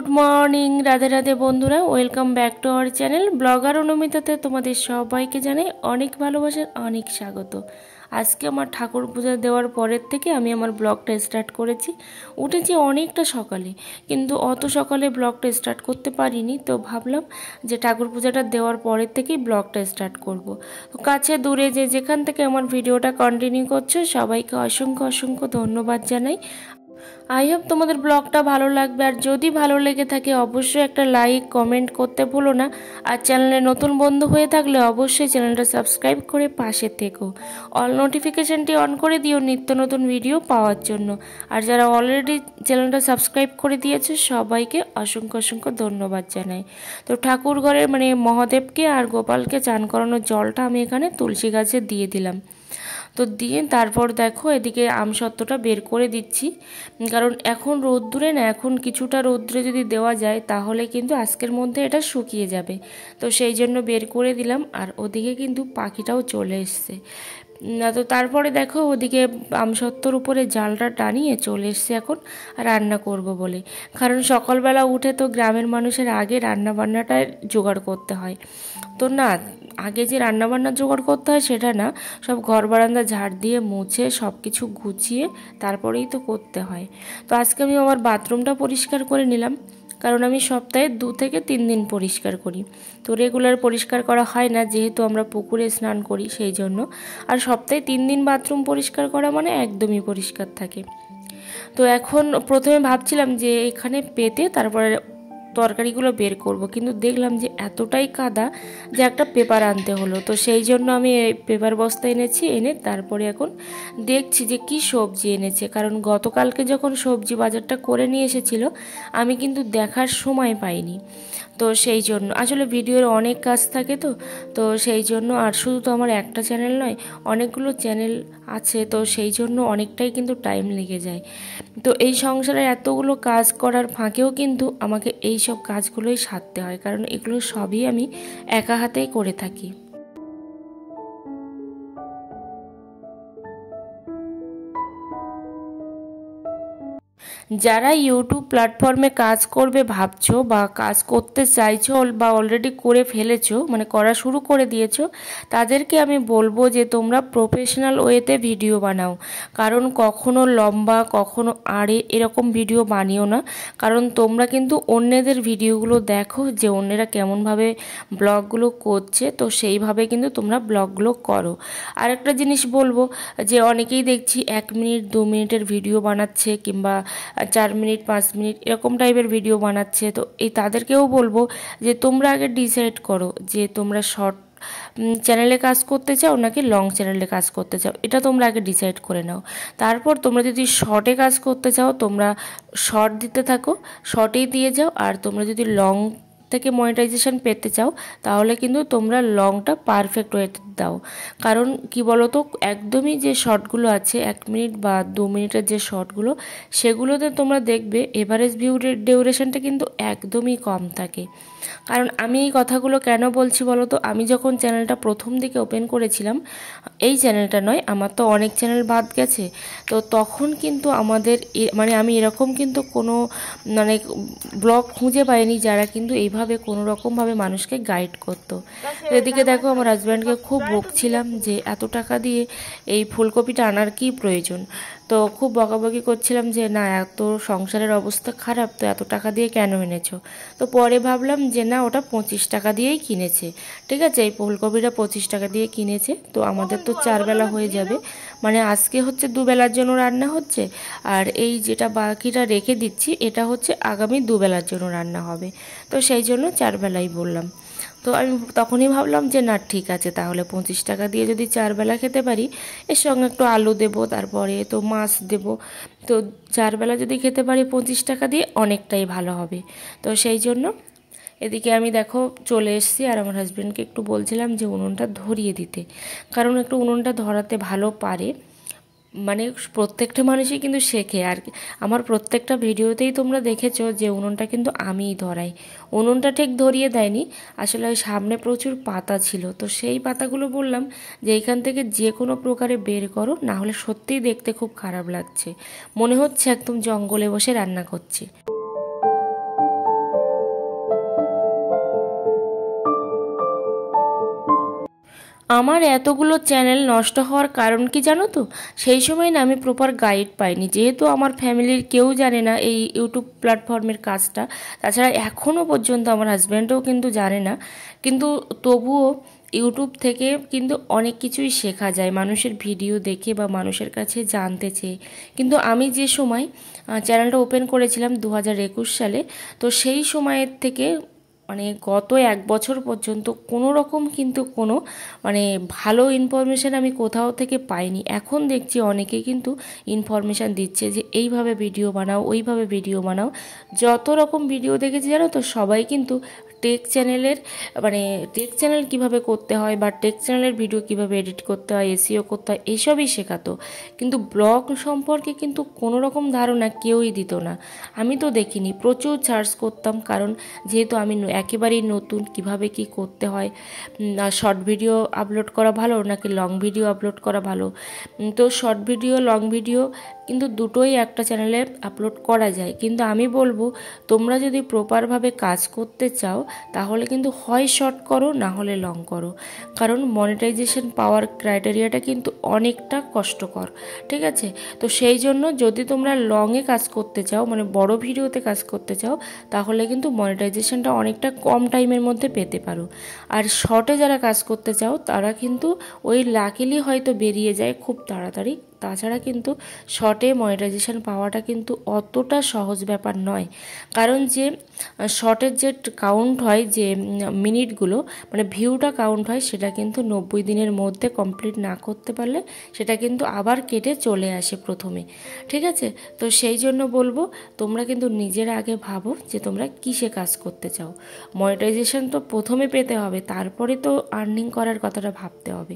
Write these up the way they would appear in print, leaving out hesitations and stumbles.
Good morning, Radhe Radhe বন্ধুরা, welcome back to our channel blogger অনুমিতাতে তোমাদের সবাইকে জানাই অনেক ভালোবাসার অনেক স্বাগত। আজকে আমার ঠাকুর পূজা দেওয়ার পরের থেকে আমি আমার ব্লগটা স্টার্ট করেছি। উঠেছি অনেকটা সকালে, কিন্তু অত সকালে ব্লগটা স্টার্ট করতে পারিনি। তো ভাবলাম যে ঠাকুর পূজাটা দেওয়ার পরের থেকেই ব্লগটা স্টার্ট করব। তো কাছে দূরে যে যেখান থেকে আমার ভিডিওটা কন্টিনিউ করছো সবাইকে অসংখ্য অসংখ্য ধন্যবাদ জানাই। আই হোপ তোমাদের ব্লগটা ভালো লাগবে, আর যদি ভালো লেগে থাকে অবশ্যই একটা লাইক কমেন্ট করতে ভুলো না। আর চ্যানেলে নতুন বন্ধু হয়ে থাকলে অবশ্যই চ্যানেলটা সাবস্ক্রাইব করে পাশে থেকো, অল নোটিফিকেশানটি অন করে দিও নিত্য নতুন ভিডিও পাওয়ার জন্য। আর যারা অলরেডি চ্যানেলটা সাবস্ক্রাইব করে দিয়েছে সবাইকে অসংখ্য অসংখ্য ধন্যবাদ জানাই। তো ঠাকুর ঘরের মহাদেবকে আর গোপালকে চান করানোর জলটা আমি এখানে তুলসী গাছে দিয়ে দিলাম। তো দিয়ে তারপর দেখো এদিকে আমসত্ত্বটা বের করে দিচ্ছি, কারণ এখন রোদ্দুরে না, এখন কিছুটা রোদ্দুরে যদি দেওয়া যায় তাহলে কিন্তু আজকের মধ্যে এটা শুকিয়ে যাবে। তো সেই জন্য বের করে দিলাম। আর ওদিকে কিন্তু পাখিটাও চলে এসছে। তো তারপরে দেখো ওদিকে আমসত্ত্বর উপরে জালটা টানিয়ে চলে এসছে এখন রান্না করব বলে। কারণ সকালবেলা উঠে তো গ্রামের মানুষের আগে রান্নাবান্নাটা জোগাড় করতে হয়। তো না, আগে যে রান্নাবান্না জোগাড় করতে হয় সেটা না, সব ঘর বারান্দা ঝাড় দিয়ে মুছে সব কিছু গুছিয়ে তারপরেই তো করতে হয়। তো আজকে আমি আমার বাথরুমটা পরিষ্কার করে নিলাম, কারণ আমি সপ্তাহে 2 থেকে 3 দিন পরিষ্কার করি। তো রেগুলার পরিষ্কার করা হয় না, যেহেতু আমরা পুকুরে স্নান করি সেই জন্য। আর সপ্তাহে 3 দিন বাথরুম পরিষ্কার করা মানে একদমই পরিষ্কার থাকে। তো এখন প্রথমে ভাবছিলাম যে এখানে পেতে তারপরে তরকারিগুলো বের করব, কিন্তু দেখলাম যে এতটাই কাদা যে একটা পেপার আনতে হলো। তো সেই জন্য আমি পেপার বস্তা এনেছি, এনে তারপরে এখন দেখছি যে কি সবজি এনেছে। কারণ গতকালকে যখন সবজি বাজারটা করে নিয়ে এসেছিলো আমি কিন্তু দেখার সময় পাইনি। তো সেই জন্য আসলে ভিডিওর অনেক কাজ থাকে, তো সেই জন্য। আর শুধু তো আমার একটা চ্যানেল নয়, অনেকগুলো চ্যানেল আছে, তো সেই জন্য অনেকটাই কিন্তু টাইম লেগে যায়। তো এই সংসারে এতগুলো কাজ করার ফাঁকেও কিন্তু আমাকে এই সব কাজগুলোই সারতে হয়, কারণ এগুলো সবই আমি একা হাতেই করে থাকি। যারা ইউটিউব প্ল্যাটফর্মে কাজ করবে ভাবছো বা কাজ করতে চাইছো বা অলরেডি করে ফেলেছো, করা শুরু করে দিয়েছো, তাদেরকে আমি বলবো যে তোমরা প্রফেশনাল ওয়েতে ভিডিও বানাও। কারণ কখনো লম্বা কখনো আড়ে এরকম ভিডিও বানিও না। কারণ তোমরা কিন্তু অন্যদের ভিডিওগুলো দেখো যে অন্যেরা কেমনভাবে ব্লগগুলো করছে, তো সেইভাবে কিন্তু তোমরা ব্লগগুলো করো। আর একটা জিনিস বলবো, যে অনেকেই দেখছি 1 মিনিট 2 মিনিটের ভিডিও বানাচ্ছে, কিংবা 4 মিনিট 5 মিনিট এরকম টাইপের ভিডিও বানাচ্ছে। তো তাদেরকেও বলবো যে তোমরা আগে ডিসাইড করো যে তোমরা শর্ট চ্যানেলে কাজ করতে চাও নাকি লং চ্যানেলে কাজ করতে চাও, এটা তোমরা আগে ডিসাইড করে নাও। তারপর তোমরা যদি শর্টে কাজ করতে চাও তোমরা শর্ট দিতে থাকো, শর্টেই দিয়ে যাও। আর তোমরা যদি লং থেকে মনিটাইজেশন পেতে চাও তাহলে কিন্তু তোমরা লংটা পারফেক্ট ওয়েতে দাও। কারণ কি বলো তো, একদমই যে শর্টগুলো আছে 1 মিনিট বা 2 মিনিটের যে শর্টগুলো, সেগুলোতে তোমরা দেখবে এভারেজ ভিউ ডিউরেশনটা কিন্তু একদমই কম থাকে। কারণ আমি এই কথাগুলো কেন বলছি বলো তো, আমি যখন চ্যানেলটা প্রথম দিকে ওপেন করেছিলাম, এই চ্যানেলটা নয়, আমার তো অনেক চ্যানেল বাদ গেছে, তো তখন কিন্তু আমাদের আমি এরকম কিন্তু কোনো ব্লগ খুঁজে পাইনি যারা কিন্তু এইভাবে কোনো রকমভাবে মানুষকে গাইড করতো। এদিকে দেখো আমার হাজব্যান্ডকে খুব বকছিলাম যে এত টাকা দিয়ে এই ফুলকপিটা আনার কি প্রয়োজন। তো খুব বকাবকি করছিলাম যে না, এত সংসারের অবস্থা খারাপ, তো এত টাকা দিয়ে কেন এনেছো। তো পরে ভাবলাম যে না, ওটা 25 টাকা দিয়েই কিনেছে। ঠিক আছে, এই ফুলকপিটা 25 টাকা দিয়ে কিনেছে, তো আমাদের তো 4 বেলা হয়ে যাবে। আজকে হচ্ছে 2 বেলার জন্য রান্না হচ্ছে, আর এই যেটা বাকিটা রেখে দিচ্ছি এটা হচ্ছে আগামী 2 বেলার জন্য রান্না হবে। তো সেই জন্য 4 বেলাই বললাম। তো আমি তখনই ভাবলাম যে না ঠিক আছে, তাহলে 25 টাকা দিয়ে যদি 4 বেলা খেতে পারি, এর সঙ্গে একটু আলু দেবো, তারপরে তো মাছ দেবো, তো 4 বেলা যদি খেতে পারি 25 টাকা দিয়ে অনেকটাই ভালো হবে। তো সেই জন্য এদিকে আমি দেখো চলে এসেছি, আর আমার হাজব্যান্ডকে একটু বলছিলাম যে উনুনটা ধরিয়ে দিতে, কারণ একটু উনুনটা ধরাতে ভালো পারে। প্রত্যেকটা মানুষই কিন্তু শেখে। আর আমার প্রত্যেকটা ভিডিওতেই তোমরা দেখেছো যে উনুনটা কিন্তু আমিই ধরাই। উনুনটা ঠিক ধরিয়ে দেয়নি, আসলে ওই সামনে প্রচুর পাতা ছিল, তো সেই পাতাগুলো বললাম যে এইখান থেকে যে কোনো প্রকারে বের করো, না হলে সত্যিই দেখতে খুব খারাপ লাগছে, মনে হচ্ছে একদম জঙ্গলে বসে রান্না করছি। আমার এতগুলো চ্যানেল নষ্ট হওয়ার কারণ কি জানো তো? সেই সময় না আমি প্রপার গাইড পাইনি, যেহেতু আমার ফ্যামিলির কেউ জানে না এই ইউটিউব প্ল্যাটফর্মের কাজটা। তাছাড়া এখনও পর্যন্ত আমার হাজব্যান্ডও কিন্তু জানে না। কিন্তু তবুও ইউটিউব থেকে কিন্তু অনেক কিছুই শেখা যায় মানুষের ভিডিও দেখে বা মানুষের কাছে জানতে চেয়ে। কিন্তু আমি যে সময় চ্যানেলটা ওপেন করেছিলাম 2021 সালে, তো সেই সময়ের থেকে মানে গত 1 বছর পর্যন্ত কোনো রকম কিন্তু কোনো মানে ভালো ইনফরমেশান আমি কোথাও থেকে পাইনি। এখন দেখছি অনেকেই কিন্তু ইনফরমেশান দিচ্ছে যে এইভাবে ভিডিও বানাও, ওইভাবে ভিডিও বানাও। যত রকম ভিডিও দেখেছি জানো তো, সবাই কিন্তু টেক চ্যানেলের মানে টেক চ্যানেল কীভাবে করতে হয় বা টেক চ্যানেলের ভিডিও কীভাবে এডিট করতে হয়, এসইও করতে হয়, এইসবই শেখাতো। কিন্তু ব্লগ সম্পর্কে কিন্তু কোনো রকম ধারণা কেউই দিত না। আমি তো দেখিনি, প্রচুর সার্চ করতাম, কারণ যেহেতু আমি একেবারেই নতুন, কিভাবে কি করতে হয়, শর্ট ভিডিও আপলোড করা ভালো নাকি লং ভিডিও আপলোড করা ভালো। তো শর্ট ভিডিও, লং ভিডিও কিন্তু দুটোই একটা চ্যানেলে আপলোড করা যায়। কিন্তু আমি বলবো, তোমরা যদি প্রপারভাবে কাজ করতে চাও তাহলে কিন্তু হয় শর্ট করো, না হলে লং করো। কারণ মনিটাইজেশন পাওয়ার ক্রাইটেরিয়াটা কিন্তু অনেকটা কষ্টকর, ঠিক আছে? তো সেই জন্য যদি তোমরা লংয়ে কাজ করতে চাও, মানে বড় ভিডিওতে কাজ করতে চাও, তাহলে কিন্তু মনিটাইজেশনটা অনেকটা কম টাইমের মধ্যে পেতে পারো। আর শর্টে যারা কাজ করতে চাও তারা কিন্তু ওই লাকিলি হয়তো বেরিয়ে যায় খুব তাড়াতাড়ি। তাছাড়া কিন্তু শর্টে মনিটাইজেশন পাওয়াটা কিন্তু অতটা সহজ ব্যাপার নয়। কারণ যে শর্টের যে কাউন্ট হয়, যে মিনিটগুলো মানে ভিউটা কাউন্ট হয়, সেটা কিন্তু 90 দিনের মধ্যে কমপ্লিট না করতে পারলে সেটা কিন্তু আবার কেটে চলে আসে প্রথমে, ঠিক আছে? তো সেই জন্য বলবো, তোমরা কিন্তু নিজের আগে ভাবো যে তোমরা কিসে কাজ করতে চাও। মনিটাইজেশন তো প্রথমে পেতে হবে, তারপরে তো আর্নিং করার কথাটা ভাবতে হবে।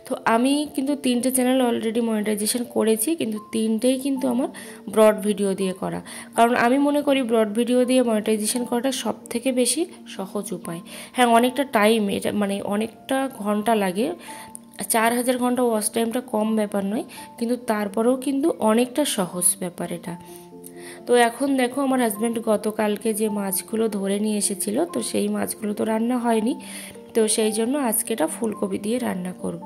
তো আমি কিন্তু 3টে চ্যানেল অলরেডি মনিটাইজেশন করেছি, কিন্তু 3টেই কিন্তু আমার ব্রড ভিডিও দিয়ে করা। কারণ আমি মনে করি ব্রড ভিডিও দিয়ে মনিটাইজেশন করাটা সব থেকে বেশি সহজ উপায়। হ্যাঁ, অনেকটা টাইম, এটা মানে অনেকটা ঘন্টা লাগে। 4000 ঘন্টা ওয়াচ টাইমটা কম ব্যাপার নয়, কিন্তু তারপরেও কিন্তু অনেকটা সহজ ব্যাপার এটা। তো এখন দেখো, আমার হাজব্যান্ড গতকালকে যে মাছগুলো ধরে নিয়ে এসেছিল, তো সেই মাছগুলো তো রান্না হয়নি, তো সেই জন্য আজকে এটা ফুলকপি দিয়ে রান্না করব।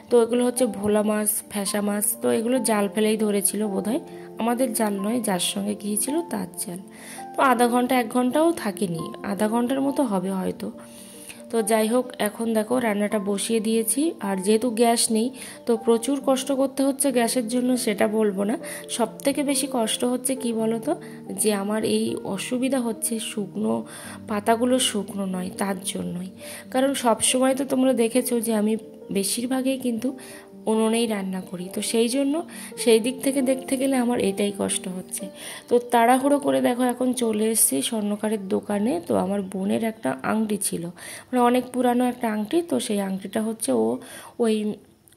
তো এগুলো হচ্ছে ভোলা মাছ, ফ্যাসা মাছ। তো এগুলো জাল ফেলেই ধরেছিল বোধহয়, আমাদের জাল নয়, যার সঙ্গে গিয়েছিল তার জাল। তো আধা ঘন্টা 1 ঘন্টাও থাকেনি, আধা ঘন্টার মতো হবে হয়তো। তো যাই হোক, এখন দেখো রান্নাটা বসিয়ে দিয়েছি। আর যেহেতু গ্যাস নেই, তো প্রচুর কষ্ট করতে হচ্ছে গ্যাসের জন্য, সেটা বলবো না। সব থেকে বেশি কষ্ট হচ্ছে কি বলো তো, যে আমার এই অসুবিধা হচ্ছে শুকনো পাতাগুলো শুকনো নয়, তার জন্যই। কারণ সব সময় তো তোমরা দেখেছো যে আমি বেশিরভাগই কিন্তু উনুনেই রান্না করি, তো সেই জন্য সেই দিক থেকে দেখতে গেলে আমার এটাই কষ্ট হচ্ছে। তো তাড়াহুড়ো করে দেখো এখন চলে এসেছি স্বর্ণকারের দোকানে। তো আমার বোনের একটা আংটি ছিল, মানে অনেক পুরানো একটা আংটি। তো সেই আংটিটা হচ্ছে ওই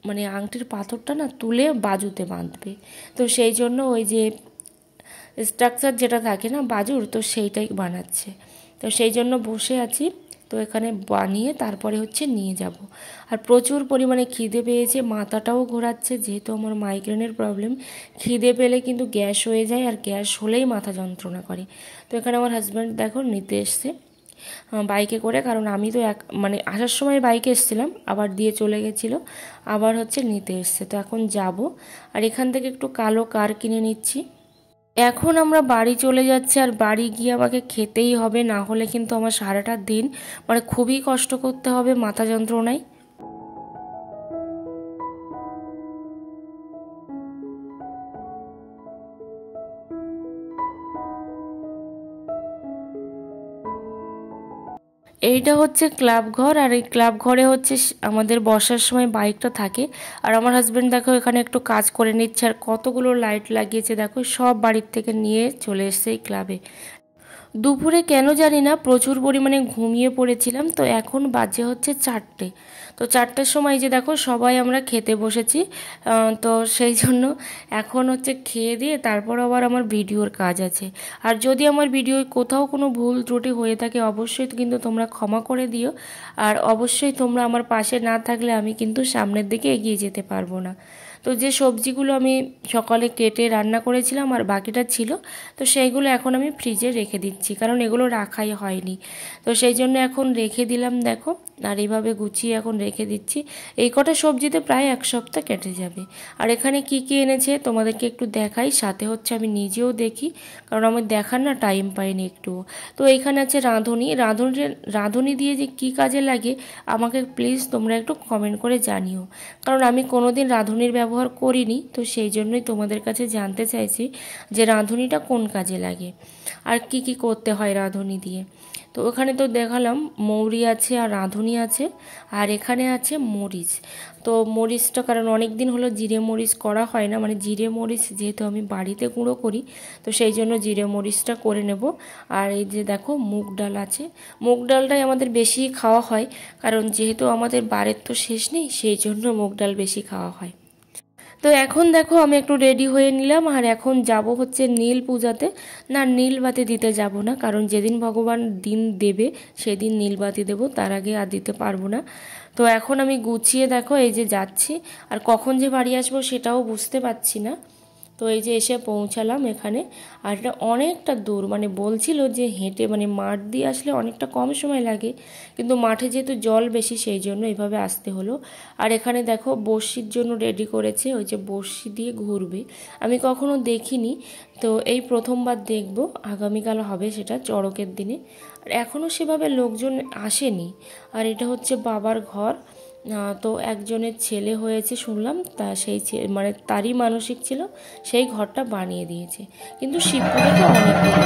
মানে আংটির পাথরটা না তুলে বাজুতে বাঁধবে। তো সেই জন্য ওই যে স্ট্রাকচার যেটা থাকে না বাজুর, তো সেইটাই বানাচ্ছে। তো সেই জন্য বসে আছি। তো এখানে বানিয়ে তারপরে হচ্ছে নিয়ে যাব। আর প্রচুর পরিমাণে খিদে পেয়েছে, মাথাটাও ঘোরাচ্ছে, যেহেতু আমার মাইগ্রেনের প্রবলেম। খিদে পেলে কিন্তু গ্যাস হয়ে যায়, আর গ্যাস হলেই মাথা যন্ত্রণা করে। তো এখানে আমার হাজব্যান্ড দেখো নিতে এসছে বাইকে করে, কারণ আমি তো মানে আসার সময় বাইকে এসেছিলাম, আবার দিয়ে চলে গেছিলো, আবার হচ্ছে নিতে এসছে। তো এখন যাব, আর এখান থেকে একটু কালো কার কিনে নিচ্ছি। এখন আমরা বাড়ি চলে যাচ্ছি, আর বাড়ি গিয়ে আমাকে খেতেই হবে, না হলে কিন্তু আমার সারাটা দিন মানে খুবই কষ্ট করতে হবে মাথা যন্ত্রণায়। এইটা হচ্ছে ক্লাব ঘর, আর এই ক্লাব ঘরে হচ্ছে আমাদের বসার সময় বাইকটা থাকে। আর আমার হাজব্যান্ড দেখো এখানে একটু কাজ করে নিচ্ছে, আর কতগুলো লাইট লাগিয়েছে দেখো, সব বাড়ির থেকে নিয়ে চলে এসছে এই ক্লাবে। দুপুরে কেন জানি না প্রচুর পরিমাণে ঘুমিয়ে পড়েছিলাম। তো এখন বাজে হচ্ছে 4টে। তো 4টের সময় যে দেখো সবাই আমরা খেতে বসেছি। তো সেই জন্য এখন হচ্ছে খেয়ে দিয়ে তারপর আবার আমার ভিডিওর কাজ আছে। আর যদি আমার ভিডিওয় কোথাও কোনো ভুল ত্রুটি হয়ে থাকে অবশ্যই কিন্তু তোমরা ক্ষমা করে দিও। আর অবশ্যই তোমরা আমার পাশে না থাকলে আমি কিন্তু সামনের দিকে এগিয়ে যেতে পারবো না। তো যে সবজিগুলো আমি সকালে কেটে রান্না করেছিলাম আর বাকিটা ছিল, তো সেইগুলো এখন আমি ফ্রিজে রেখে দিচ্ছি, কারণ এগুলো রাখাই হয়নি। তো সেই জন্য এখন রেখে দিলাম দেখো। আর এইভাবে গুছিয়ে এখন রেখে দিচ্ছি। এই কটা সবজিতে প্রায় 1 সপ্তাহ কেটে যাবে। আর এখানে কি কি এনেছে তোমাদেরকে একটু দেখাই, সাথে হচ্ছে আমি নিজেও দেখি, কারণ আমি দেখার না টাইম পাইনি একটু। তো এইখানে আছে রাঁধুনি দিয়ে যে কি কাজে লাগে আমাকে প্লিজ তোমরা একটু কমেন্ট করে জানিও, কারণ আমি কোনোদিন রাঁধুনির ব্যবহার করিনি, তো সেই জন্যই তোমাদের কাছে জানতে চাইছি যে রাঁধুনিটা কোন কাজে লাগে আর কি কি করতে হয় রাঁধুনি দিয়ে। তো ওখানে তো দেখালাম মৌরি আছে আর রাঁধুনি আছে, আর এখানে আছে মরিচ। তো মরিচটা কারণ অনেক দিন হলো জিরে মরিচ করা হয় না, মানে জিরে মরিচ যেহেতু আমি বাড়িতে গুঁড়ো করি, তো সেই জন্য জিরে মরিচটা করে নেব। আর এই যে দেখো মুগ ডাল আছে, মুগ ডালটাই আমাদের বেশি খাওয়া হয়, কারণ যেহেতু আমাদের বাড়ির তো শেষ নেই, সেই জন্য মুগ ডাল বেশি খাওয়া হয়। তো এখন দেখো আমি একটু রেডি হয়ে নিলাম, আর এখন যাব হচ্ছে নীল পূজাতে। না, নীলবাতি দিতে যাব না, কারণ যেদিন ভগবান দিন দেবে সেদিন নীলবাতি দেব, তার আগে আর দিতে পারবো না। তো এখন আমি গুছিয়ে দেখো এই যে যাচ্ছি, আর কখন যে বাড়ি আসবো সেটাও বুঝতে পারছি না। তো এই যে এসে পৌঁছালাম এখানে, আর এটা অনেকটা দূর, মানে বলছিল যে হেঁটে মানে মাঠ দিয়ে আসলে অনেকটা কম সময় লাগে, কিন্তু মাঠে যেহেতু জল বেশি সেই জন্য এইভাবে আসতে হলো। আর এখানে দেখো বড়শির জন্য রেডি করেছে, ওই যে বড়শি দিয়ে ঘুরবে, আমি কখনো দেখিনি, তো এই প্রথমবার দেখব। আগামীকাল হবে সেটা চড়কের দিনে, আর এখনও সেভাবে লোকজন আসেনি। আর এটা হচ্ছে বাবার ঘর। তো একজনের ছেলে হয়েছে শুনলাম, তা সেই মানে তারই মানসিক ছিল, সেই ঘরটা বানিয়ে দিয়েছে, কিন্তু শিব পুজোটা অনেক দিন।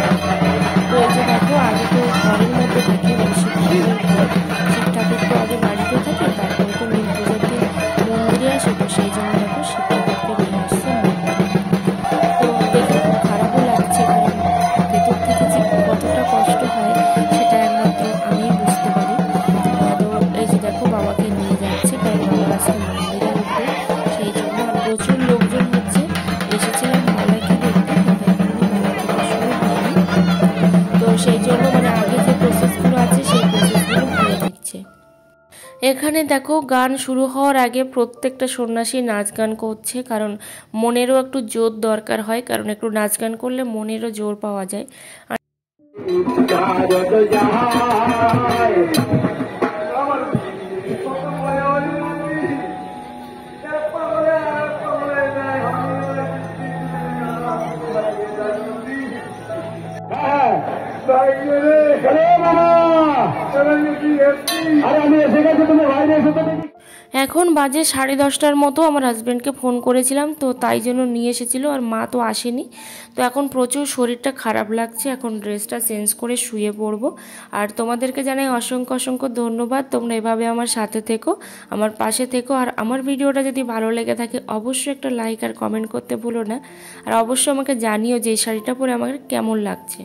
তো এই যে দেখো আগে তো ঘরের মধ্যে থাকে, মানে শিব ঠাকুর তো আগে বাড়িতে থাকে, তারপরে তো নীল পুজোর দিন মন্দিরে আসে, তো সেই জন্য দেখো শিব ঠাকুরকে নিয়ে আসছে মন্দিরে। তো দেখে খুব খারাপও লাগছে, কারণ ভেতর থেকে যে কতটা কষ্ট হয় সেটা একমাত্র আমিই বুঝতে পারি। তো এই যে দেখো বাবাকে নিয়ে যাচ্ছে, কারণ বাবার আজকে মন্দিরে উঠবে, সেই জন্য। আর প্রচুর লোকজন হচ্ছে, এসেছিলাম মেলাকে দেখতে, কিন্তু এখনো মেলা থেকে শুরু হয়নি, তো সেই জন্য মানে আগে যে প্রসেসগুলো আছে সেই প্রসেসগুলো হয়ে নিচ্ছে। এখানে দেখো গান শুরু হওয়ার আগে প্রত্যেকটা সন্ন্যাসী নাচ গান করছে, কারণ মনেরও একটু জোর দরকার হয়, কারণ একটু নাচ গান করলে মনেরও জোর পাওয়া যায়। এখন বাজে 10:30টার মতো। আমার হাজব্যান্ডকে ফোন করেছিলাম, তো তাই জন্য নিয়ে এসেছিলো, আর মা তো আসেনি। তো এখন প্রচুর শরীরটা খারাপ লাগছে, এখন ড্রেসটা চেঞ্জ করে শুয়ে পড়বো। আর তোমাদেরকে জানাই অসংখ্য অসংখ্য ধন্যবাদ, তোমরা এভাবে আমার সাথে থেকো, আমার পাশে থেকো। আর আমার ভিডিওটা যদি ভালো লেগে থাকে অবশ্যই একটা লাইক আর কমেন্ট করতে ভুলো না, আর অবশ্যই আমাকে জানিও যে এই শাড়িটা পরে আমার কেমন লাগছে।